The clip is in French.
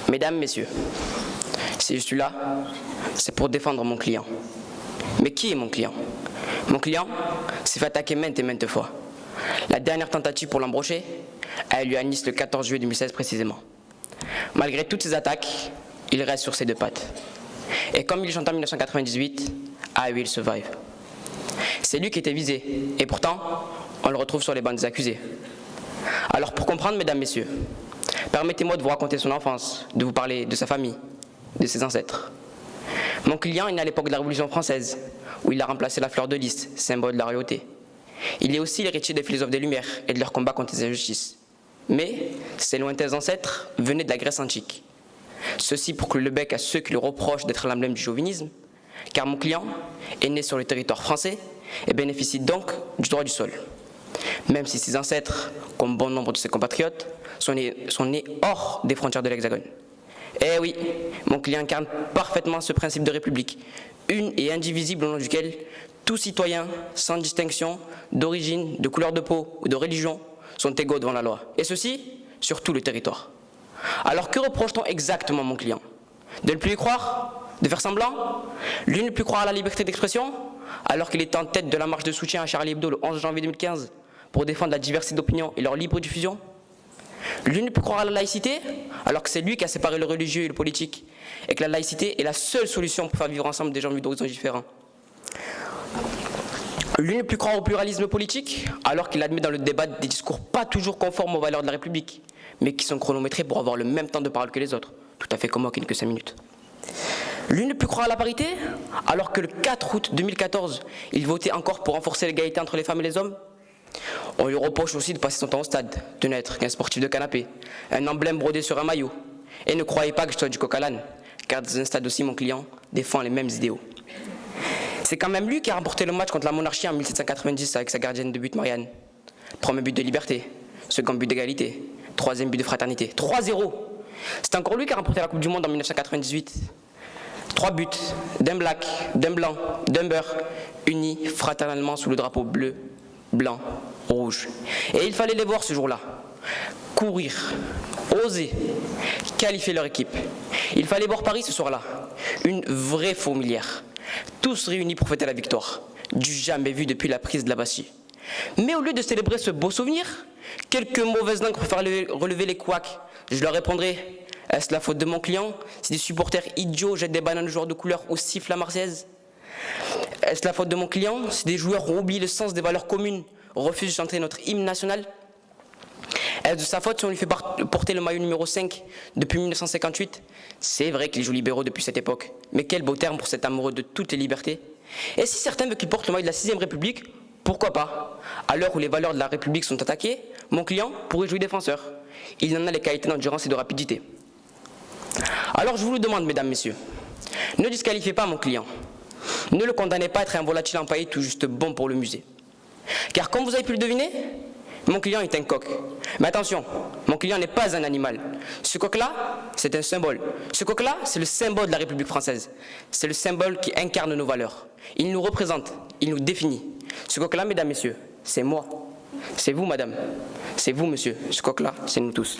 Mesdames, Messieurs, si je suis là, c'est pour défendre mon client. Mais qui est mon client? Mon client s'est fait attaquer maintes et maintes fois. La dernière tentative pour l'embrocher a eu lieu à Nice le 14 juillet 2016 précisément. Malgré toutes ces attaques, il reste sur ses deux pattes. Et comme il chante en 1998, I will survive. C'est lui qui était visé, et pourtant, on le retrouve sur les bancs des accusés. Alors pour comprendre, mesdames, messieurs, permettez-moi de vous raconter son enfance, de vous parler de sa famille, de ses ancêtres. Mon client est né à l'époque de la Révolution française, où il a remplacé la fleur de lys, symbole de la royauté. Il est aussi l'héritier des philosophes des Lumières et de leur combat contre les injustices. Mais ses lointains ancêtres venaient de la Grèce antique. Ceci pour clouer le bec à ceux qui le reprochent d'être l'emblème du chauvinisme, car mon client est né sur le territoire français et bénéficie donc du droit du sol. Même si ses ancêtres, comme bon nombre de ses compatriotes, sont nés hors des frontières de l'Hexagone. Eh oui, mon client incarne parfaitement ce principe de république, une et indivisible au nom duquel tout citoyen, sans distinction d'origine, de couleur de peau ou de religion, sont égaux devant la loi. Et ceci, sur tout le territoire. Alors que reproche-t-on exactement mon client? De ne plus y croire? De faire semblant? Lui ne plus croire à la liberté d'expression, alors qu'il est en tête de la marche de soutien à Charlie Hebdo le 11 janvier 2015 pour défendre la diversité d'opinion et leur libre diffusion? Lui ne peut croire à la laïcité, alors que c'est lui qui a séparé le religieux et le politique, et que la laïcité est la seule solution pour faire vivre ensemble des gens d'horizons différents. Lui ne peut croire au pluralisme politique, alors qu'il admet dans le débat des discours pas toujours conformes aux valeurs de la République, mais qui sont chronométrés pour avoir le même temps de parole que les autres, tout à fait comme moi qui n'a que 5 minutes. Lui ne peut croire à la parité, alors que le 4 août 2014, il votait encore pour renforcer l'égalité entre les femmes et les hommes. On lui reproche aussi de passer son temps au stade, de n'être qu'un sportif de canapé, un emblème brodé sur un maillot. Et ne croyez pas que je sois du coq à l'âne, car dans un stade aussi, mon client défend les mêmes idéaux. C'est quand même lui qui a remporté le match contre la monarchie en 1790 avec sa gardienne de but, Marianne. Premier but de liberté, second but d'égalité, troisième but de fraternité. 3-0. C'est encore lui qui a remporté la Coupe du Monde en 1998. 3 buts, d'un black, d'un blanc, d'un beurre, unis fraternellement sous le drapeau bleu, blanc, rouge. Et il fallait les voir ce jour-là. Courir, oser, qualifier leur équipe. Il fallait voir Paris ce soir-là. Une vraie fourmilière. Tous réunis pour fêter la victoire. Du jamais vu depuis la prise de la Bastille. Mais au lieu de célébrer ce beau souvenir, quelques mauvaises langues préfèrent relever les couacs. Je leur répondrai, est-ce la faute de mon client si des supporters idiots jettent des bananes aux joueurs de couleur ou sifflent la Marseillaise? Est-ce la faute de mon client si des joueurs ont oublié le sens des valeurs communes, refusent de chanter notre hymne national? Est-ce de sa faute si on lui fait porter le maillot numéro 5 depuis 1958? C'est vrai qu'il joue libéraux depuis cette époque, mais quel beau terme pour cet amoureux de toutes les libertés. Et si certains veulent qu'il porte le maillot de la 6ème République, pourquoi pas? À l'heure où les valeurs de la République sont attaquées, mon client pourrait jouer défenseur. Il en a les qualités d'endurance et de rapidité. Alors je vous le demande, mesdames, messieurs, ne disqualifiez pas mon client. Ne le condamnez pas à être un volatile empaillé tout juste bon pour le musée. Car comme vous avez pu le deviner, mon client est un coq. Mais attention, mon client n'est pas un animal. Ce coq-là, c'est un symbole. Ce coq-là, c'est le symbole de la République française. C'est le symbole qui incarne nos valeurs. Il nous représente, il nous définit. Ce coq-là, mesdames, messieurs, c'est moi. C'est vous, madame. C'est vous, monsieur. Ce coq-là, c'est nous tous.